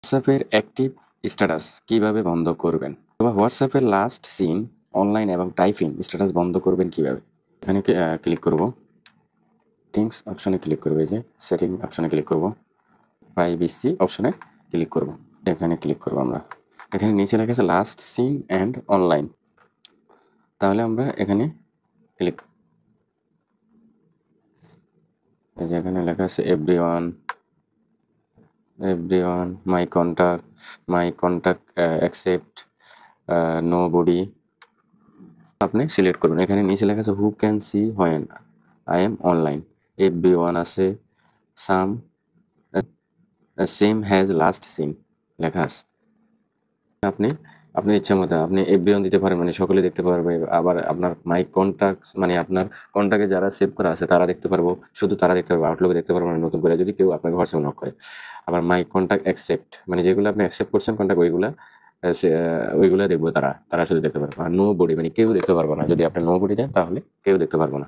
হোয়াটসঅ্যাপের active status কিভাবে বন্ধ করবেন? অথবা হোয়াটসঅ্যাপের লাস্ট সিন, অনলাইন এবং টাইপিং স্ট্যাটাস বন্ধ করবেন কিভাবে? এখানে ক্লিক করব। সেটিংস অপশনে ক্লিক করব, এই যে সেটিং অপশনে ক্লিক করব, প্রাইভেসি অপশনে ক্লিক করব। এখানে ক্লিক করব আমরা। এখানে নিচে লেখা আছে লাস্ট সিন অ্যান্ড অনলাইন। তাহলে আমরা এখানে ক্লিক, এই যে এখানে লেখা আছে এভরিওয়ান, মাই কন্টাক্ট অ্যাকসেপ্ট, নোবডি। আপনি সিলেক্ট করবেন। এখানে নিচে লেখা আছে who can see when I am online, everyone আছে, সাম, সেম হ্যাজ লাস্ট সিন লেখা আছে। আপনি আপনার ইচ্ছা মতো আপনি এভরিওয়ান দিতে পারেন, মানে সকলে দেখতে পারবে। আবার আপনার মাই কন্টাক্টস, মানে আপনার কন্টাক্টে যারা সেভ করা আছে তারা দেখতে পারবো, শুধু তারা দেখতে পারবো, আউটলুকে দেখতে পারবো না নতুন করে যদি কেউ আপনাকে হোয়াটসঅ্যাপ নক করে। আবার মাই কন্টাক্ট অ্যাকসেপ্ট, মানে যেগুলো আপনি অ্যাকসেপ্ট করছেন কন্টাক্ট, ওইগুলো দেখবো, তারা তারা শুধু দেখতে পারবো। আর নো বডি, মানে কেউ দেখতে পারবো না, যদি আপনি নো বডি দেন তাহলে কেউ দেখতে পারবো না।